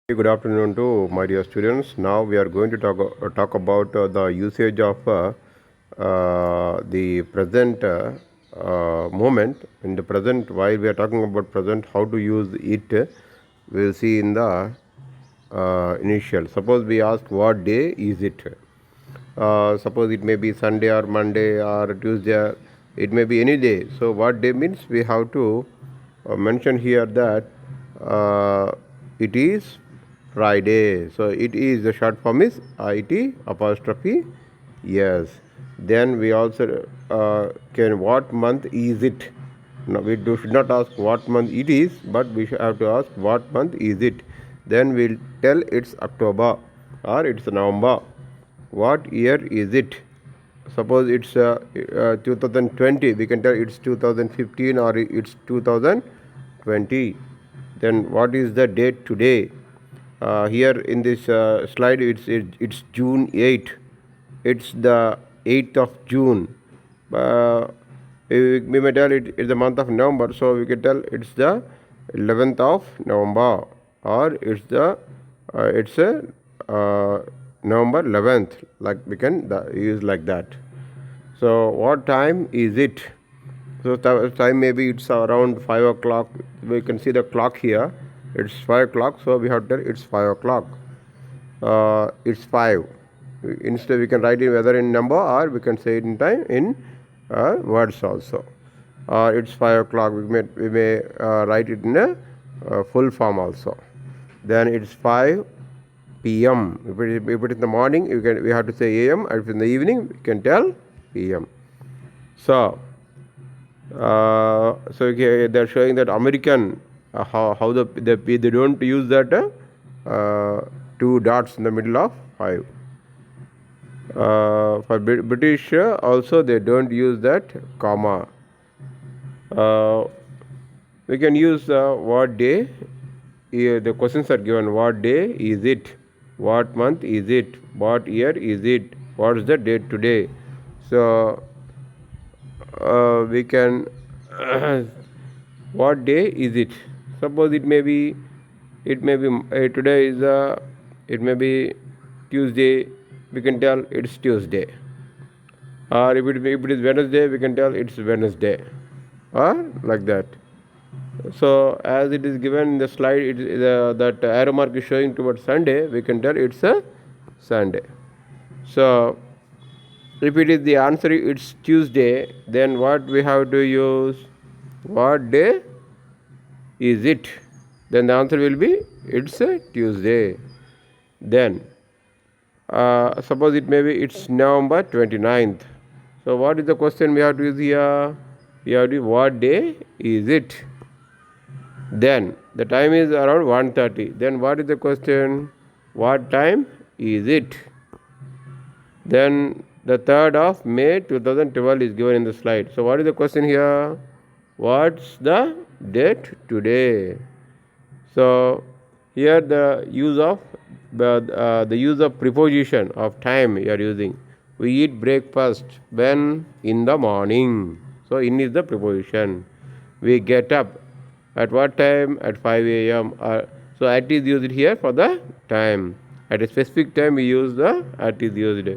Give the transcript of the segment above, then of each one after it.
Good afternoon to my dear students. Now we are going to talk about the usage of the present moment. In the present, while we are talking about present, how to use it, we will see in the initial. Suppose we ask what day is it. Suppose it may be Sunday or Monday or Tuesday. It may be any day. So what day means we have to mention here that it is Friday. So it is the short form is IT apostrophe yes. Then we also can what month is it? No, should not ask what month it is, but we should have to ask what month is it. Then we'll tell it's October or it's November. What year is it? Suppose it's 2020, we can tell it's 2015 or it's 2020. Then what is the date today? Here in this slide, it's June 8. It's the 8th of June. We may tell it's the month of November, so we can tell it's the 11th of November, or it's a November 11th. Like we can use like that. So what time is it? So time maybe it's around 5 o'clock. We can see the clock here. It's 5 o'clock, so we have to tell it's 5 o'clock. It's 5. Instead, we can write it whether in number or we can say it in time in words also. It's 5 o'clock. We may write it in a full form also. Then it's 5 p.m. If it is in the morning, we have to say a.m. If in the evening, we can tell p.m. So they're showing that American how they don't use that two dots in the middle of 5. For British also they don't use that comma. We can use what day. Here the questions are given. What day is it? What month is it? What year is it? What is the date today? So we can what day is it? Suppose it may be today is it may be Tuesday. We can tell it's Tuesday. Or if it is Wednesday, we can tell it's Wednesday. Or like that. So as it is given in the slide, that arrow mark is showing towards Sunday. We can tell it's a Sunday. So if it is the answer, it's Tuesday. Then what we have to use? What day is it? Then the answer will be it's a Tuesday. Then suppose it may be it's November 29th. So what is the question we have to use here? We have to use what day is it? Then the time is around 1:30. Then what is the question? What time is it? Then the 3rd of May 2012 is given in the slide. So what is the question here? What's the date today? So here the use of preposition of time you are using. We eat breakfast when in the morning. So in is the preposition. We get up at what time? At 5 a.m. So at is used here for the time. At a specific time we use the at is used.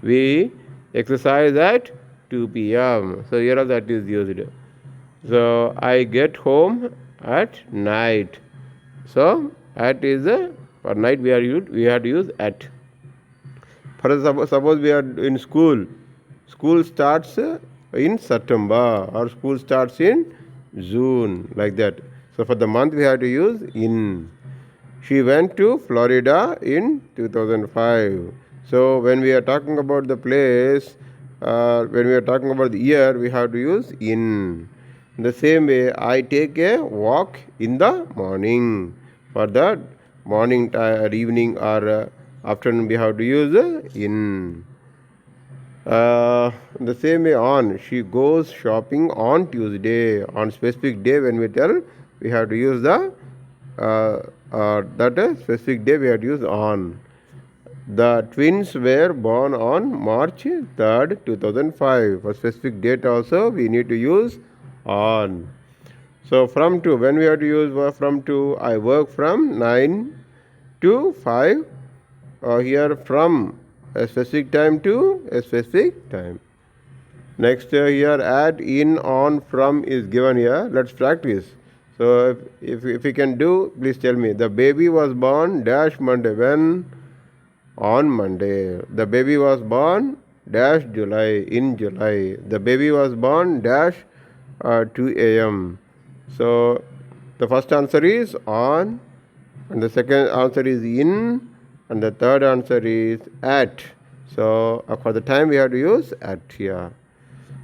We exercise at 2 p.m. So here also at is used. So I get home at night. So at is for night we have to use at. For suppose we are in school. School starts in September or school starts in June, like that. So for the month we have to use in. She went to Florida in 2005. So when we are talking about the place, when we are talking about the year, we have to use in. In the same way, I take a walk in the morning. For the morning or evening or afternoon, we have to use in. The same way on, she goes shopping on Tuesday. On specific day when we tell, we have to use the that specific day we have to use on. The twins were born on March 3rd, 2005. For specific date also we need to use on. So from to, when we have to use from to, I work from 9 to 5. Here from a specific time to a specific time. Next here add, in, on, from is given here. Let's practice. So if you can do, please tell me. The baby was born dash Monday. When? On Monday. The baby was born dash July, in July. The baby was born dash 2 a.m. So the first answer is on, and the second answer is in, and the third answer is at. So for the time we have to use at here.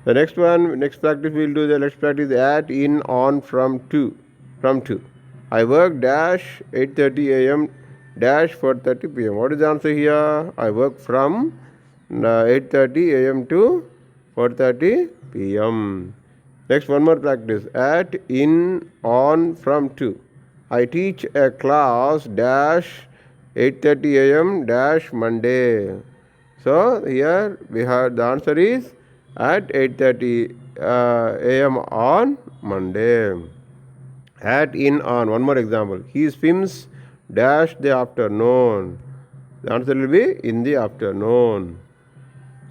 The next one, next practice we'll do the let's practice at, in, on, from, to. From to. I work dash 8:30 a.m. dash 4:30 p.m. What is the answer here? I work from 8:30 a.m. to 4:30 p.m. Next, one more practice. At, in, on, from, to. I teach a class dash 8:30 a.m. dash Monday. So here we have the answer is at 8:30 a.m. on Monday. At, in, on. One more example. He swims dash the afternoon. The answer will be in the afternoon.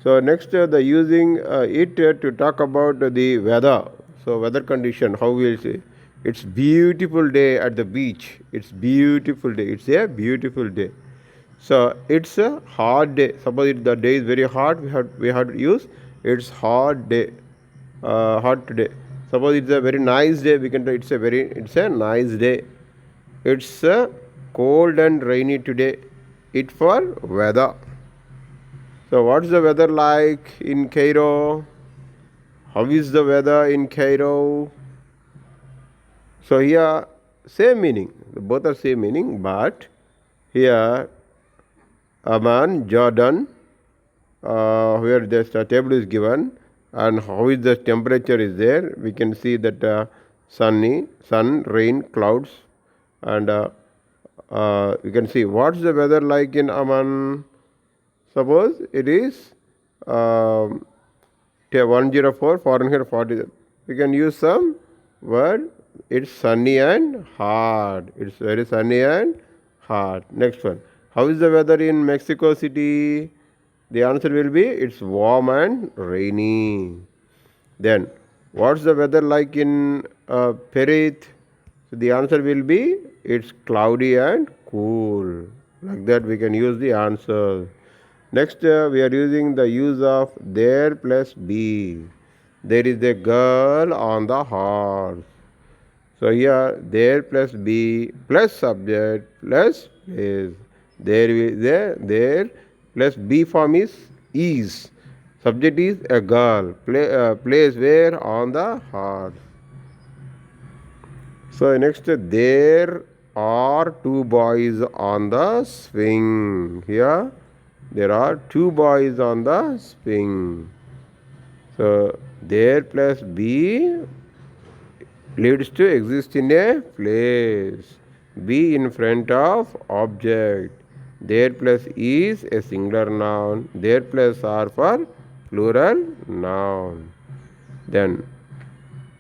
So next the using it to talk about the weather. So weather condition, how we will say. It's beautiful day at the beach. It's beautiful day. It's a beautiful day. So it's a hot day. Suppose the day is very hot, we have to use it's hot day. Hot today. Suppose it's a very nice day, we can say it's a nice day. It's cold and rainy today. It for weather. So what's the weather like in Cairo? How is the weather in Cairo? So here same meaning. Both are same meaning, but here Amman, Jordan, where the table is given, and how is the temperature is there. We can see that sun, rain, clouds, and we can see what's the weather like in Amman. Suppose it is 104 Fahrenheit 40. We can use some word. It's sunny and hot. It's very sunny and hot. Next one. How is the weather in Mexico City? The answer will be it's warm and rainy. Then, what's the weather like in Perth? So the answer will be it's cloudy and cool. Like that we can use the answer. Next we are using the use of there plus be. There is a girl on the horse. So here there plus be plus subject plus place. There plus be form is. Subject is a girl. Place where? On the horse. So next there are two boys on the swing. Here there are two boys on the swing. So there plus be leads to exist in a place. Be in front of object. There plus is a singular noun. There plus are for plural noun. Then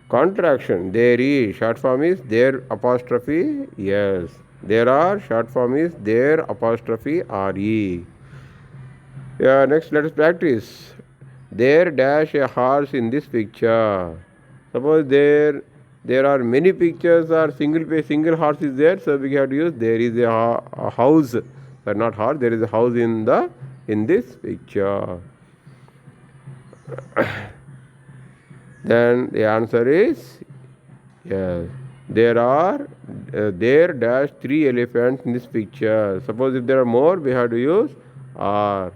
contraction. There is short form is there apostrophe yes. There are short form is there apostrophe re. Yeah, next let us practice. There dash a horse in this picture. Suppose there are many pictures or single horse is there, so we have to use there is a house, but not horse. There is a house in this picture. Then the answer is yes. There dash 3 elephants in this picture. Suppose if there are more, we have to use are.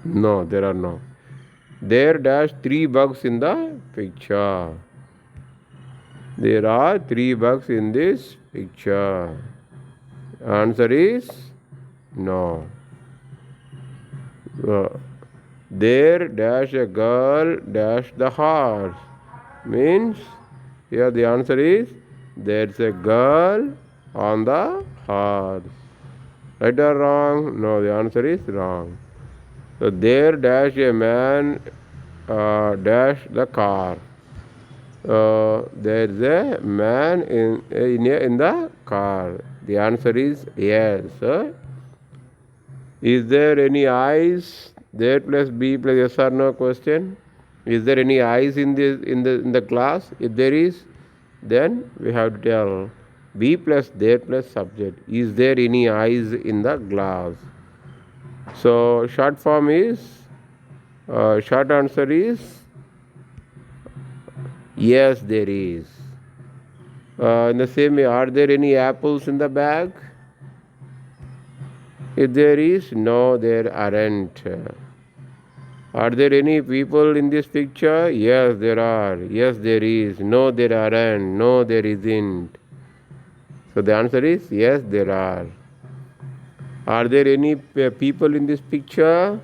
No, there are no. There dash 3 bugs in the picture. There are 3 bugs in this picture. Answer is no. There dash a girl dash the horse. Means here the answer is there's a girl on the horse. Right or wrong? No, the answer is wrong. So there dash a man dash the car. There is a man in the car. The answer is yes. Is there any eyes? There plus B plus yes or no question. Is there any eyes in the class? If there is, then we have to tell B plus there plus subject. Is there any eyes in the glass? So short form is short answer is yes, there is. In the same way, are there any apples in the bag? If there is, no, there aren't. Are there any people in this picture? Yes, there are. Yes, there is. No, there aren't. No, there isn't. So the answer is yes, there are. Are there any people in this picture?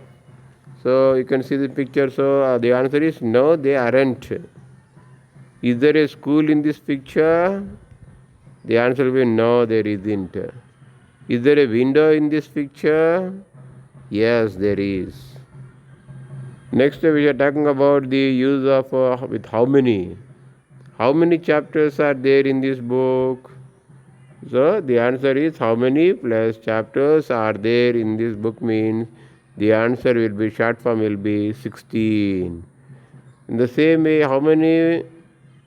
So you can see the picture. So the answer is no, they aren't. Is there a school in this picture? The answer will be no, there isn't. Is there a window in this picture? Yes, there is. Next we are talking about the use of with how many. How many chapters are there in this book? So the answer is how many plus chapters are there in this book means the answer will be short form will be 16. In the same way, how many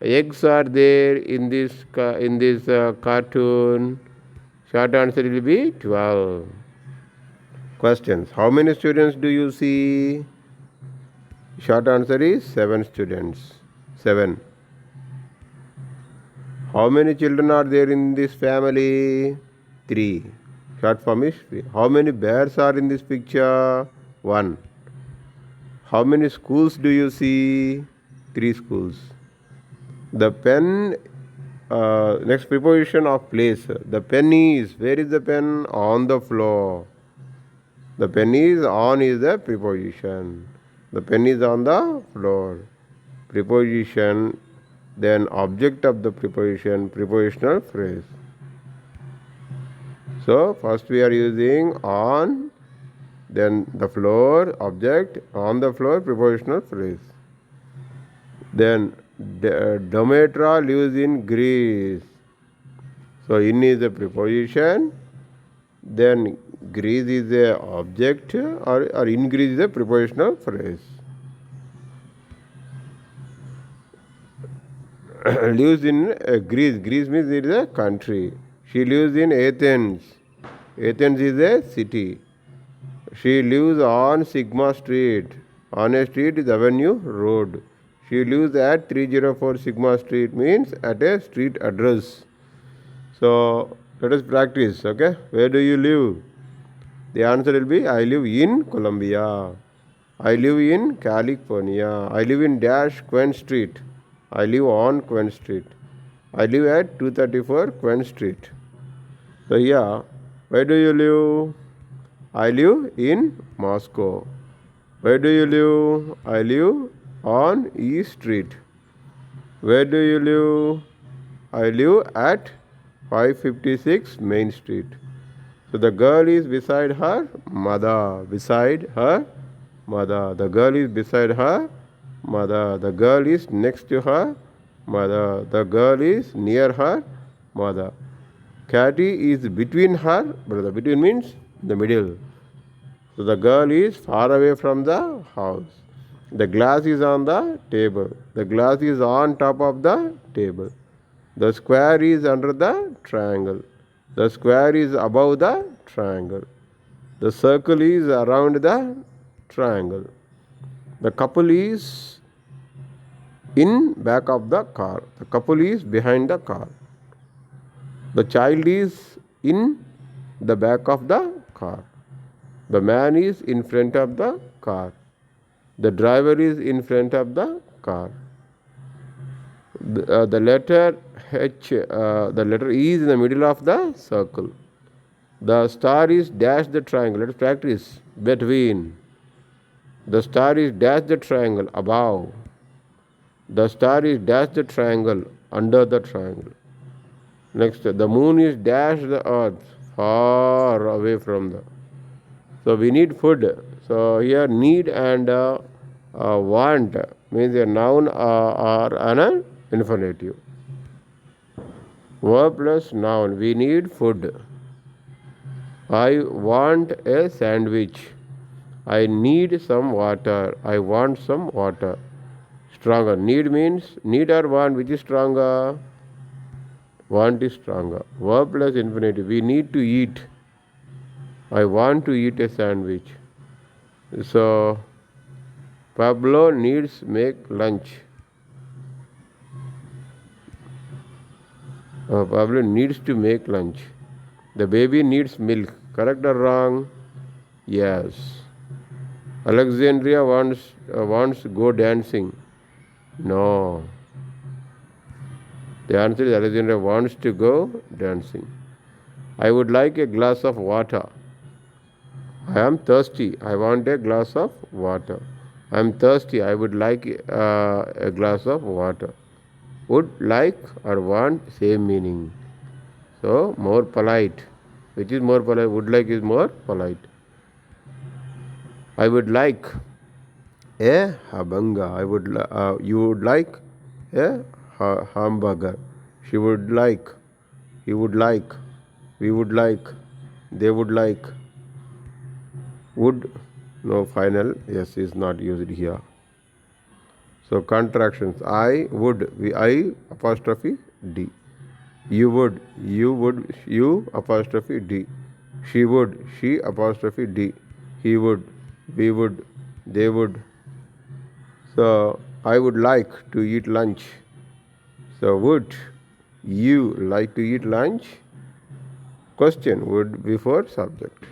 eggs are there in this cartoon? Short answer will be 12. Questions. How many students do you see? Short answer is 7 students. 7. How many children are there in this family? 3. Short form is 3. How many bears are in this picture? 1. How many schools do you see? 3 schools. The pen, next preposition of place. The pen is, where is the pen? On the floor. The pen is on is the preposition. The pen is on the floor. Preposition, then object of the preposition, prepositional phrase. So first we are using on, then the floor, object, on the floor, prepositional phrase. Then Demetra lives in Greece. So in is a preposition, then Greece is a object, or in Greece is a prepositional phrase. Lives in Greece. Greece means it is a country. She lives in Athens. Athens is a city. She lives on Sigma Street. On a street is Avenue Road. She lives at 304 Sigma Street means at a street address. So let us practice. Okay, where do you live? The answer will be I live in Colombia. I live in California. I live in dash Queen Street. I live on Queen Street. I live at 234 Queen Street. So yeah, where do you live? I live in Moscow. Where do you live? I live on East Street. Where do you live? I live at 556 Main Street. So the girl is beside her mother. Beside her mother. The girl is beside her mother. The girl is next to her mother. The girl is near her mother. Catty is between her brother. Between means the middle. So the girl is far away from the house. The glass is on the table. The glass is on top of the table. The square is under the triangle. The square is above the triangle. The circle is around the triangle. The couple is in back of the car. The couple is behind the car. The child is in the back of the car. The man is in front of the car. The driver is in front of the car. The letter H, the letter E is in the middle of the circle. The star is dash the triangle. Let us practice. Between. The star is dash the triangle above. The star is dash the triangle under the triangle. Next, the moon is dash the earth far away from the. So we need food. So here need and want means a noun or an infinitive. Verb plus noun. We need food. I want a sandwich. I need some water. I want some water. Stronger. Need means need or want. Which is stronger? Want is stronger. Verb plus infinitive. We need to eat. I want to eat a sandwich. So Pablo needs make lunch. Pablo needs to make lunch. The baby needs milk. Correct or wrong? Yes. Alexandria wants go dancing. No. The answer is Alexandria wants to go dancing. I would like a glass of water. I am thirsty. I want a glass of water. I am thirsty. I would like a glass of water. Would like or want same meaning. So more polite. Which is more polite? Would like is more polite. I would like a habanga. You would like a hamburger. She would like. He would like. We would like. They would like. Would. No final. Yes is not used here. So contractions. I would. I apostrophe D. You would. You apostrophe D. She would. She apostrophe D. He would. We would. They would. So I would like to eat lunch. So would you like to eat lunch? Question would before subject.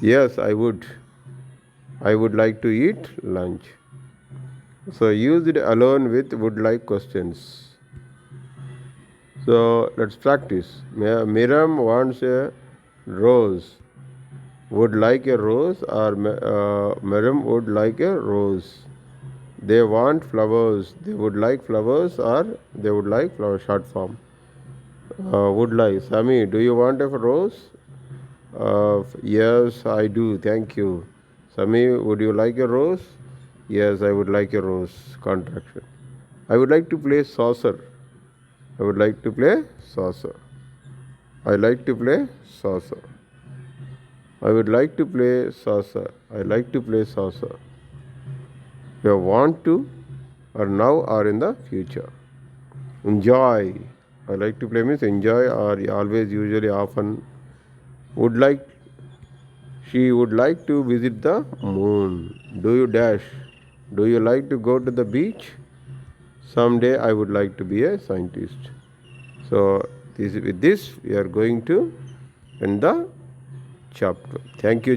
Yes, I would. I would like to eat lunch. So use it alone with would like questions. So let's practice. Miriam wants a rose. Would like a rose, or Miriam would like a rose. They want flowers. They would like flowers, or they would like flower short form. Would like. Sami, do you want a rose? Yes, I do. Thank you. Sami, would you like a rose? Yes, I would like a rose. Contraction. I would like to play saucer. I would like to play saucer. I like to play saucer. I would like to play saucer. I like to play saucer. You want to, or now, or in the future. Enjoy. I like to play means enjoy, or always, usually, often. Would like. She would like to visit the moon. Do you dash? Do you like to go to the beach? Someday I would like to be a scientist. So with this we are going to end the chapter. Thank you.